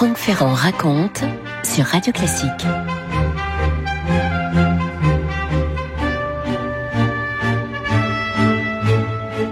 Franck Ferrand raconte sur Radio Classique.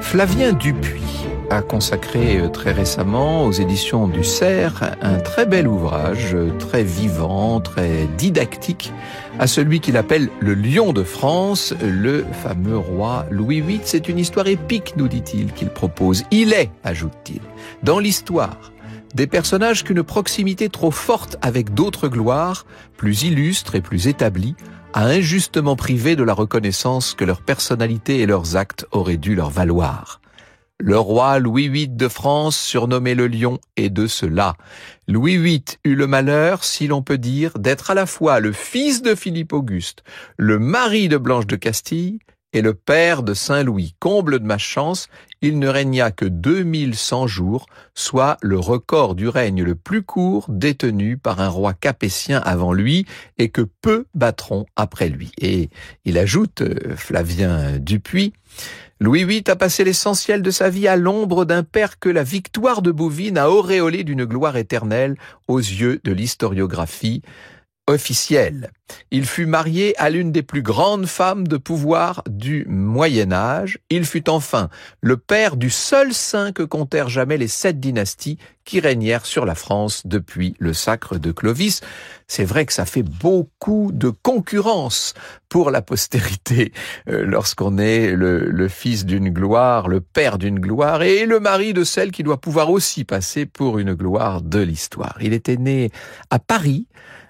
Flavien Dupuis a consacré très récemment aux éditions du Cerf un très bel ouvrage, très vivant, très didactique, à celui qu'il appelle le Lion de France, le fameux roi Louis VIII. C'est une histoire épique, nous dit-il, qu'il propose. Il est, ajoute-t-il, dans l'histoire, des personnages qu'une proximité trop forte avec d'autres gloires, plus illustres et plus établies, a injustement privé de la reconnaissance que leur personnalité et leurs actes auraient dû leur valoir. Le roi Louis VIII de France, surnommé le Lion, est de cela. Louis VIII eut le malheur, si l'on peut dire, d'être à la fois le fils de Philippe Auguste, le mari de Blanche de Castille et le père de Saint-Louis. Comble de ma chance, il ne régna que 2100 jours, soit le record du règne le plus court détenu par un roi capétien avant lui et que peu battront après lui. Et il ajoute, Flavien Dupuis, Louis VIII a passé l'essentiel de sa vie à l'ombre d'un père que la victoire de Bouvines a auréolé d'une gloire éternelle aux yeux de l'historiographie officielle. Il fut marié à l'une des plus grandes femmes de pouvoir du Moyen-Âge. Il fut enfin le père du seul saint que comptèrent jamais les 7 dynasties qui régnèrent sur la France depuis le sacre de Clovis. C'est vrai que ça fait beaucoup de concurrence pour la postérité lorsqu'on est le fils d'une gloire, le père d'une gloire et le mari de celle qui doit pouvoir aussi passer pour une gloire de l'histoire. Il était né à Paris,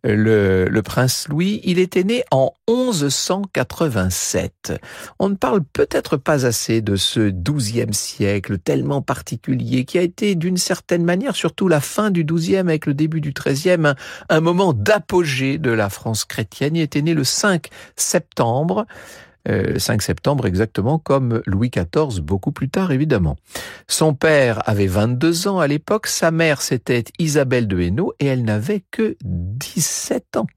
le prince Louis, il était né en 1187. On ne parle peut-être pas assez de ce XIIe siècle tellement particulier qui a été d'une certaine manière, surtout la fin du XIIe avec le début du XIIIe, un moment d'apogée de la France chrétienne. Il était né le 5 septembre. 5 septembre exactement, comme Louis XIV, beaucoup plus tard évidemment. Son père avait 22 ans à l'époque, sa mère c'était Isabelle de Hainaut et elle n'avait que 17 ans.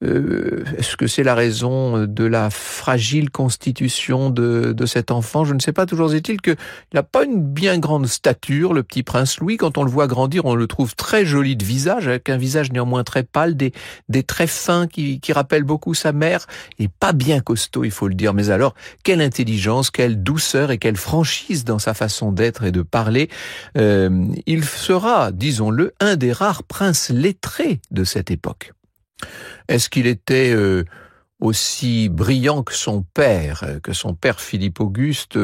Est-ce que c'est la raison de la fragile constitution de cet enfant? Je ne sais pas, toujours est-il qu'il n'a pas une bien grande stature, le petit prince Louis. Quand on le voit grandir, on le trouve très joli de visage, avec un visage néanmoins très pâle, des traits fins qui rappellent beaucoup sa mère, et pas bien costaud, il faut le dire. Mais alors, quelle intelligence, quelle douceur et quelle franchise dans sa façon d'être et de parler. Il sera, disons-le, un des rares princes lettrés de cette époque. Est-ce qu'il était aussi brillant que son père Philippe Auguste?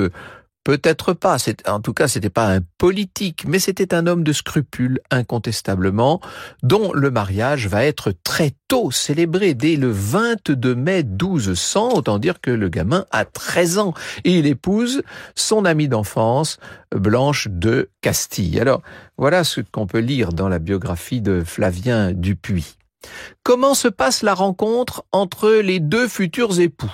Peut-être pas. En tout cas, c'était pas un politique, mais c'était un homme de scrupules, incontestablement, dont le mariage va être très tôt célébré, dès le 22 mai 1200, autant dire que le gamin a 13 ans, et il épouse son amie d'enfance, Blanche de Castille. Alors, voilà ce qu'on peut lire dans la biographie de Flavien Dupuis. Comment se passe la rencontre entre les deux futurs époux?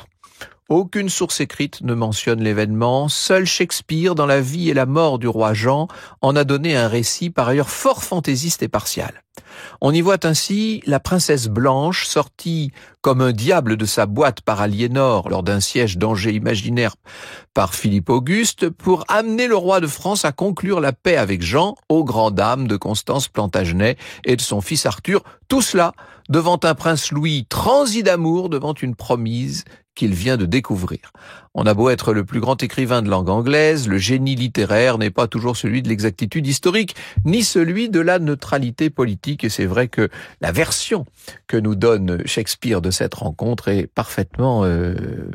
Aucune source écrite ne mentionne l'événement. Seul Shakespeare, dans la vie et la mort du roi Jean, en a donné un récit par ailleurs fort fantaisiste et partial. On y voit ainsi la princesse Blanche, sortie comme un diable de sa boîte par Aliénor lors d'un siège d'Angers imaginaire par Philippe Auguste, pour amener le roi de France à conclure la paix avec Jean, aux grandes dames de Constance Plantagenet et de son fils Arthur. Tout cela devant un prince Louis transi d'amour, devant une promise qu'il vient de découvrir. On a beau être le plus grand écrivain de langue anglaise, le génie littéraire n'est pas toujours celui de l'exactitude historique, ni celui de la neutralité politique, et c'est vrai que la version que nous donne Shakespeare de cette rencontre est parfaitement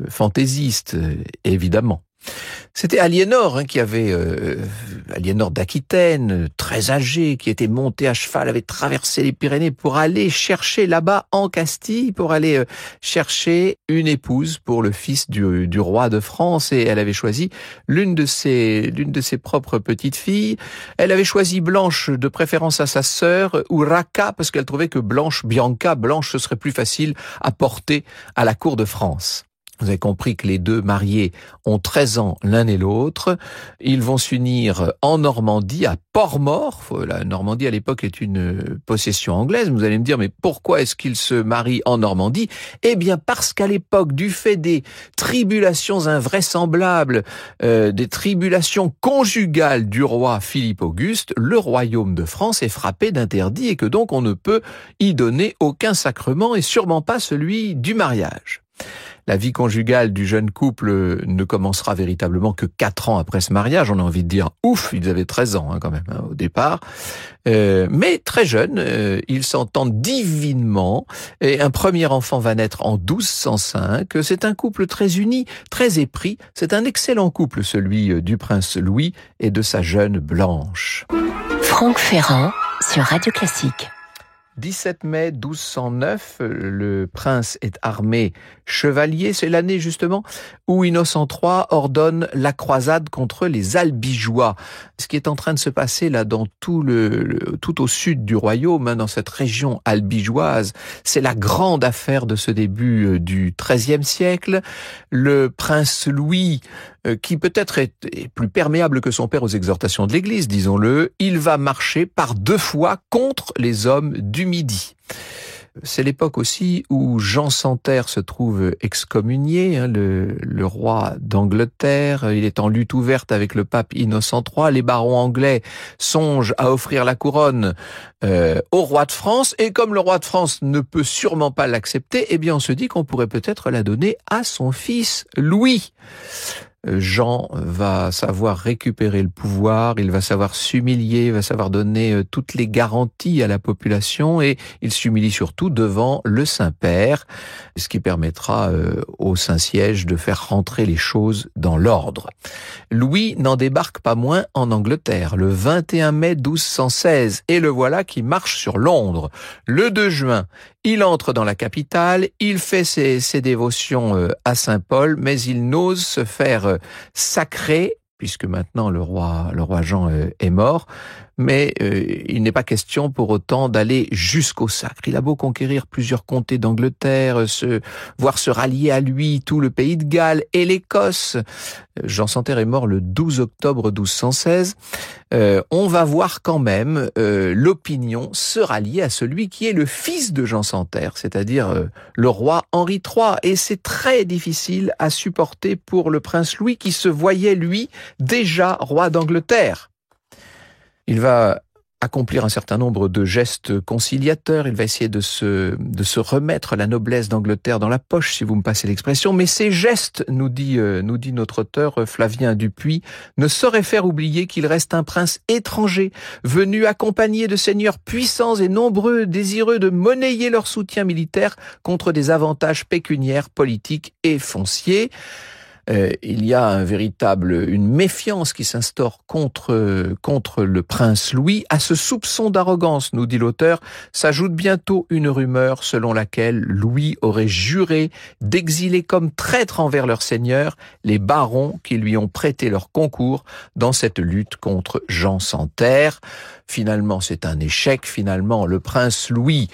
fantaisiste, évidemment. C'était Aliénor qui avait Aliénor d'Aquitaine, très âgée, qui était montée à cheval, avait traversé les Pyrénées pour aller chercher là-bas en Castille, pour aller chercher une épouse pour le fils du roi de France, et elle avait choisi l'une de ses propres petites filles. Elle avait choisi Blanche de préférence à sa sœur Urraca, parce qu'elle trouvait que Blanche ce serait plus facile à porter à la cour de France. Vous avez compris que les deux mariés ont 13 ans l'un et l'autre. Ils vont s'unir en Normandie, à Port-Mort. La Normandie, à l'époque, est une possession anglaise. Vous allez me dire, mais pourquoi est-ce qu'ils se marient en Normandie? Eh bien, parce qu'à l'époque, du fait des tribulations invraisemblables, des tribulations conjugales du roi Philippe Auguste, le royaume de France est frappé d'interdit et que donc on ne peut y donner aucun sacrement et sûrement pas celui du mariage. La vie conjugale du jeune couple ne commencera véritablement que 4 ans après ce mariage. On a envie de dire, ouf, ils avaient 13 ans quand même au départ. Mais très jeunes, ils s'entendent divinement. Et un premier enfant va naître en 1205. C'est un couple très uni, très épris. C'est un excellent couple, celui du prince Louis et de sa jeune Blanche. Franck Ferrand sur Radio Classique. 17 mai 1209, le prince est armé chevalier. C'est l'année justement où Innocent III ordonne la croisade contre les Albigeois. Ce qui est en train de se passer là dans tout au sud du royaume, dans cette région albigeoise, c'est la grande affaire de ce début du XIIIe siècle. Le prince Louis, qui peut-être est plus perméable que son père aux exhortations de l'Église, disons-le, il va marcher par 2 fois contre les hommes du Midi. C'est l'époque aussi où Jean Santerre se trouve excommunié, le roi d'Angleterre. Il est en lutte ouverte avec le pape Innocent III. Les barons anglais songent à offrir la couronne au roi de France. Et comme le roi de France ne peut sûrement pas l'accepter, eh bien on se dit qu'on pourrait peut-être la donner à son fils Louis. Jean va savoir récupérer le pouvoir, il va savoir s'humilier, il va savoir donner toutes les garanties à la population et il s'humilie surtout devant le Saint-Père, ce qui permettra au Saint-Siège de faire rentrer les choses dans l'ordre. Louis n'en débarque pas moins en Angleterre le 21 mai 1216 et le voilà qui marche sur Londres. Le 2 juin, il entre dans la capitale, il fait ses dévotions à Saint-Paul, mais il n'ose se faire sacré, puisque maintenant le roi Jean est mort, mais il n'est pas question pour autant d'aller jusqu'au sacre. Il a beau conquérir plusieurs comtés d'Angleterre, voir se rallier à lui tout le pays de Galles et l'Écosse. Jean Santerre est mort le 12 octobre 1216. On va voir quand même l'opinion se rallier à celui qui est le fils de Jean Santerre, c'est-à-dire le roi Henri III. Et c'est très difficile à supporter pour le prince Louis qui se voyait, lui, déjà roi d'Angleterre. Il va accomplir un certain nombre de gestes conciliateurs, il va essayer de se remettre la noblesse d'Angleterre dans la poche, si vous me passez l'expression, mais ces gestes, nous dit notre auteur Flavien Dupuis, ne sauraient faire oublier qu'il reste un prince étranger, venu accompagné de seigneurs puissants et nombreux, désireux de monnayer leur soutien militaire contre des avantages pécuniaires, politiques et fonciers. Il y a une méfiance qui s'instaure contre le prince Louis. À ce soupçon d'arrogance, nous dit l'auteur, s'ajoute bientôt une rumeur selon laquelle Louis aurait juré d'exiler comme traîtres envers leur seigneur les barons qui lui ont prêté leur concours dans cette lutte contre Jean Santerre. Finalement, c'est un échec. Finalement, le prince Louis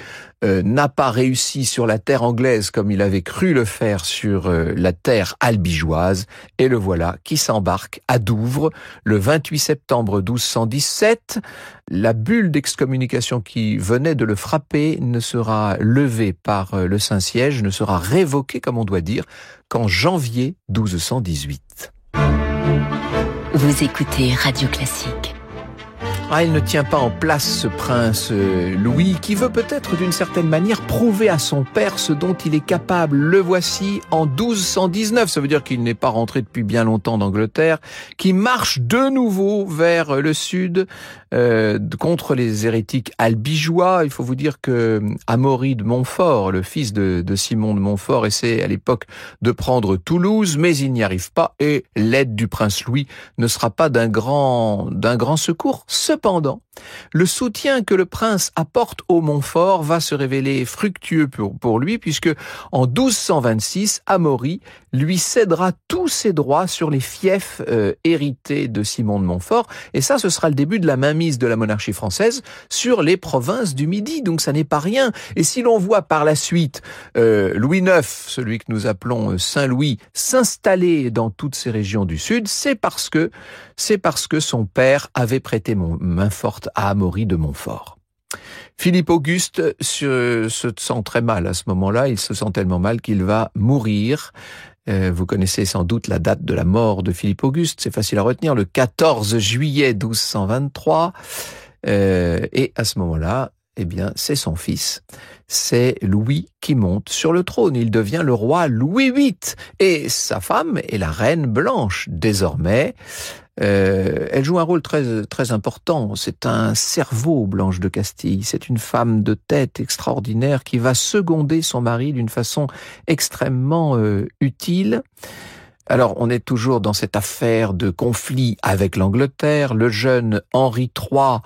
n'a pas réussi sur la terre anglaise comme il avait cru le faire sur la terre albigeoise. Et le voilà qui s'embarque à Douvres le 28 septembre 1217. La bulle d'excommunication qui venait de le frapper ne sera levée par le Saint-Siège, ne sera révoquée, comme on doit dire, qu'en janvier 1218. Vous écoutez Radio Classique. Il ne tient pas en place ce prince Louis qui veut peut-être d'une certaine manière prouver à son père ce dont il est capable. Le voici en 1219, ça veut dire qu'il n'est pas rentré depuis bien longtemps d'Angleterre, qui marche de nouveau vers le sud contre les hérétiques albigeois. Il faut vous dire que Amaury de Montfort, le fils de Simon de Montfort, essaie à l'époque de prendre Toulouse, mais il n'y arrive pas et l'aide du prince Louis ne sera pas d'un grand secours. Cependant, le soutien que le prince apporte au Montfort va se révéler fructueux pour lui, puisque en 1226, Amaury lui cédera tous ses droits sur les fiefs hérités de Simon de Montfort, et ça, ce sera le début de la mainmise mainmise de la monarchie française sur les provinces du Midi. Donc ça n'est pas rien. Et si l'on voit par la suite Louis IX, celui que nous appelons Saint-Louis, s'installer dans toutes ces régions du Sud, c'est parce que son père avait prêté main forte à Amaury de Montfort. Philippe Auguste se sent très mal à ce moment-là. Il se sent tellement mal qu'il va mourir. Vous connaissez sans doute la date de la mort de Philippe Auguste. C'est facile à retenir, le 14 juillet 1223. Et à ce moment-là, eh bien, c'est son fils. C'est Louis qui monte sur le trône. Il devient le roi Louis VIII. Et sa femme est la reine Blanche, désormais. Elle joue un rôle très, très important. C'est un cerveau, Blanche de Castille. C'est une femme de tête extraordinaire qui va seconder son mari d'une façon extrêmement utile. Alors, on est toujours dans cette affaire de conflit avec l'Angleterre. Le jeune Henri III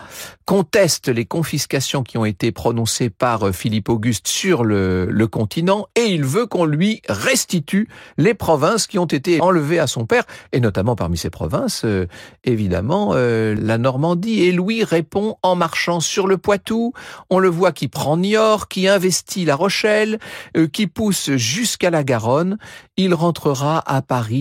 conteste les confiscations qui ont été prononcées par Philippe Auguste sur le continent et il veut qu'on lui restitue les provinces qui ont été enlevées à son père, et notamment parmi ces provinces, évidemment, la Normandie. Et Louis répond en marchant sur le Poitou. On le voit qui prend Niort, qui investit La Rochelle, qui pousse jusqu'à la Garonne. Il rentrera à Paris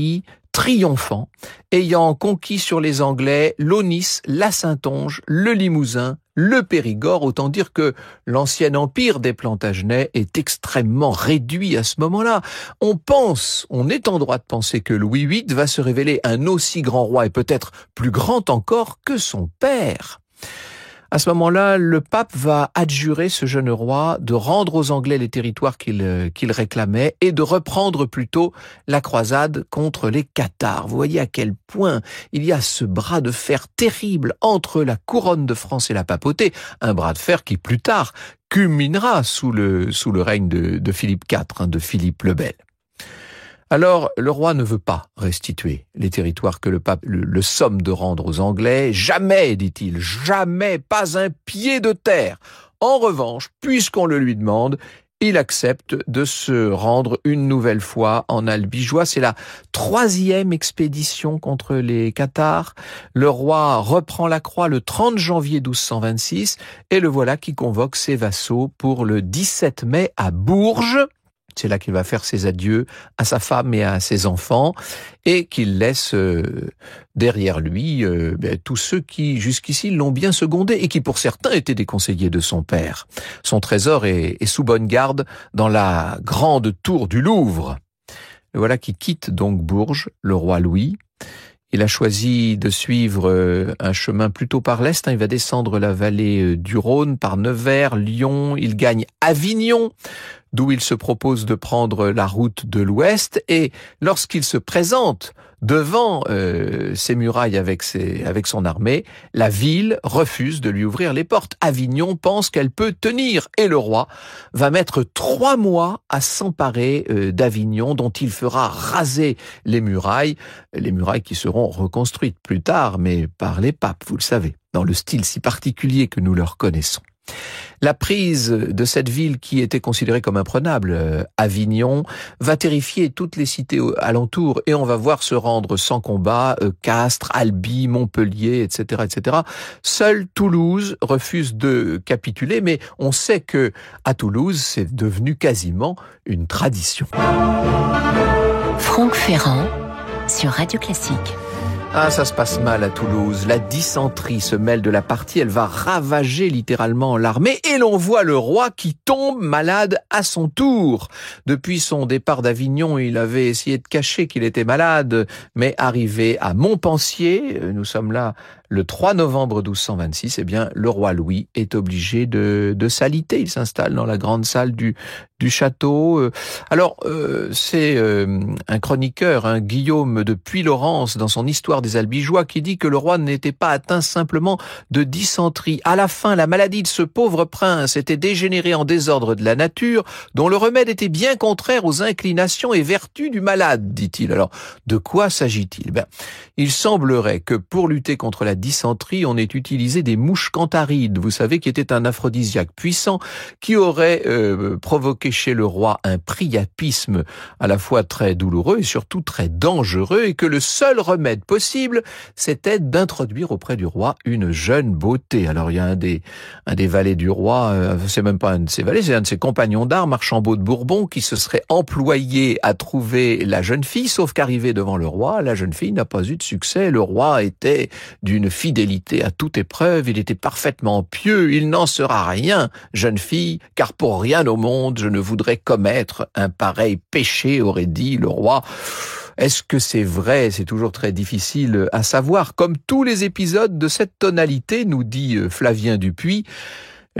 triomphant, ayant conquis sur les Anglais l'Aunis, la Saintonge, le Limousin, le Périgord. Autant dire que l'ancien empire des Plantagenets est extrêmement réduit à ce moment-là. On est en droit de penser que Louis VIII va se révéler un aussi grand roi et peut-être plus grand encore que son père. À ce moment-là, le pape va adjurer ce jeune roi de rendre aux Anglais les territoires qu'il réclamait et de reprendre plutôt la croisade contre les cathares. Vous voyez à quel point il y a ce bras de fer terrible entre la couronne de France et la papauté, un bras de fer qui plus tard culminera sous le règne de Philippe IV, de Philippe le Bel. Alors, le roi ne veut pas restituer les territoires que le pape le somme de rendre aux Anglais. Jamais, dit-il, jamais, pas un pied de terre. En revanche, puisqu'on le lui demande, il accepte de se rendre une nouvelle fois en Albigeois. C'est la 3e expédition contre les cathares. Le roi reprend la croix le 30 janvier 1226 et le voilà qui convoque ses vassaux pour le 17 mai à Bourges. C'est là qu'il va faire ses adieux à sa femme et à ses enfants et qu'il laisse derrière lui tous ceux qui jusqu'ici l'ont bien secondé et qui pour certains étaient des conseillers de son père. Son trésor est sous bonne garde dans la grande tour du Louvre. Le voilà qui quitte donc Bourges, le roi Louis. Il a choisi de suivre un chemin plutôt par l'est. Il va descendre la vallée du Rhône par Nevers, Lyon. Il gagne Avignon, d'où il se propose de prendre la route de l'ouest. Et lorsqu'il se présente devant ses murailles avec son armée, la ville refuse de lui ouvrir les portes. Avignon pense qu'elle peut tenir et le roi va mettre 3 mois à s'emparer d'Avignon, dont il fera raser les murailles qui seront reconstruites plus tard, mais par les papes, vous le savez, dans le style si particulier que nous leur connaissons. La prise de cette ville qui était considérée comme imprenable, Avignon, va terrifier toutes les cités alentours et on va voir se rendre sans combat Castres, Albi, Montpellier, etc., etc. Seule Toulouse refuse de capituler, mais on sait que à Toulouse, c'est devenu quasiment une tradition. Franck Ferrand sur Radio Classique. Ah, ça se passe mal à Toulouse. La dysenterie se mêle de la partie. Elle va ravager littéralement l'armée. Et l'on voit le roi qui tombe malade à son tour. Depuis son départ d'Avignon, il avait essayé de cacher qu'il était malade. Mais arrivé à Montpensier, nous sommes là le 3 novembre 1226, eh bien, le roi Louis est obligé de s'aliter. Il s'installe dans la grande salle du château. Alors, c'est un chroniqueur, Guillaume de Puylaurens, dans son Histoire des Albigeois, qui dit que le roi n'était pas atteint simplement de dysenterie. À la fin, la maladie de ce pauvre prince était dégénérée en désordre de la nature, dont le remède était bien contraire aux inclinations et vertus du malade, dit-il. Alors, de quoi s'agit-il? Il semblerait que pour lutter contre la dysenterie, on ait utilisé des mouches cantharides, vous savez, qui était un aphrodisiaque puissant, qui aurait provoqué chez le roi un priapisme à la fois très douloureux et surtout très dangereux, et que le seul remède possible, c'était d'introduire auprès du roi une jeune beauté. Alors il y a un des valets du roi, c'est même pas un de ses valets, c'est un de ses compagnons d'armes, Archambaud de Bourbon, qui se serait employé à trouver la jeune fille, sauf qu'arrivée devant le roi, la jeune fille n'a pas eu de succès. Le roi était d'une fidélité à toute épreuve, il était parfaitement pieux, il n'en sera rien, jeune fille, car pour rien au monde je ne voudrais commettre un pareil péché, aurait dit le roi. Est-ce que c'est vrai? C'est toujours très difficile à savoir. Comme tous les épisodes de cette tonalité, nous dit Flavien Dupuis,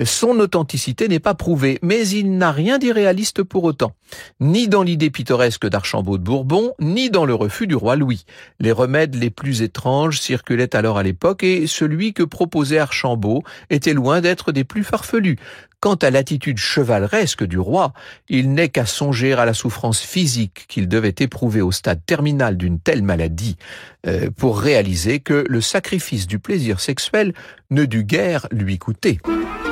son authenticité n'est pas prouvée, mais il n'a rien d'irréaliste pour autant. Ni dans l'idée pittoresque d'Archambaud de Bourbon, ni dans le refus du roi Louis. Les remèdes les plus étranges circulaient alors à l'époque, et celui que proposait Archambaud était loin d'être des plus farfelus. Quant à l'attitude chevaleresque du roi, il n'est qu'à songer à la souffrance physique qu'il devait éprouver au stade terminal d'une telle maladie pour réaliser que le sacrifice du plaisir sexuel ne dut guère lui coûter.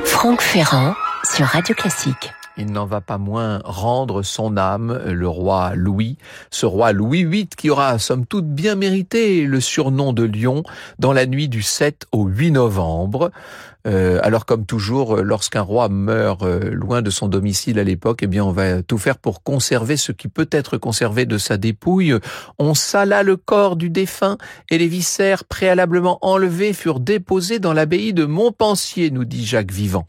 Franck Ferrand sur Radio Classique. Il n'en va pas moins rendre son âme, le roi Louis, ce roi Louis VIII qui aura somme toute bien mérité le surnom de Lion dans la nuit du 7 au 8 novembre. Alors comme toujours, lorsqu'un roi meurt loin de son domicile à l'époque, eh bien on va tout faire pour conserver ce qui peut être conservé de sa dépouille. On sala le corps du défunt et les viscères préalablement enlevés furent déposés dans l'abbaye de Montpensier, nous dit Jacques Vivant.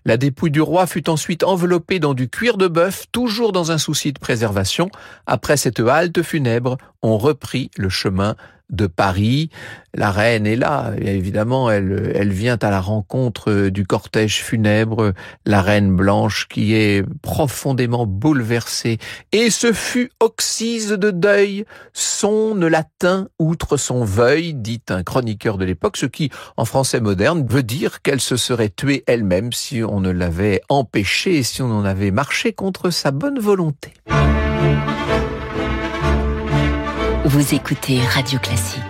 La dépouille du roi fut ensuite enveloppée dans du cuir de bœuf, toujours dans un souci de préservation. Après cette halte funèbre, on reprit le chemin de Paris. La reine est là, et évidemment, elle vient à la rencontre du cortège funèbre, la reine blanche qui est profondément bouleversée. Et ce fut oxyse de deuil, son ne l'atteint outre son veuil, dit un chroniqueur de l'époque, ce qui, en français moderne, veut dire qu'elle se serait tuée elle-même si on ne l'avait empêchée, si on en avait marché contre sa bonne volonté. Vous écoutez Radio Classique.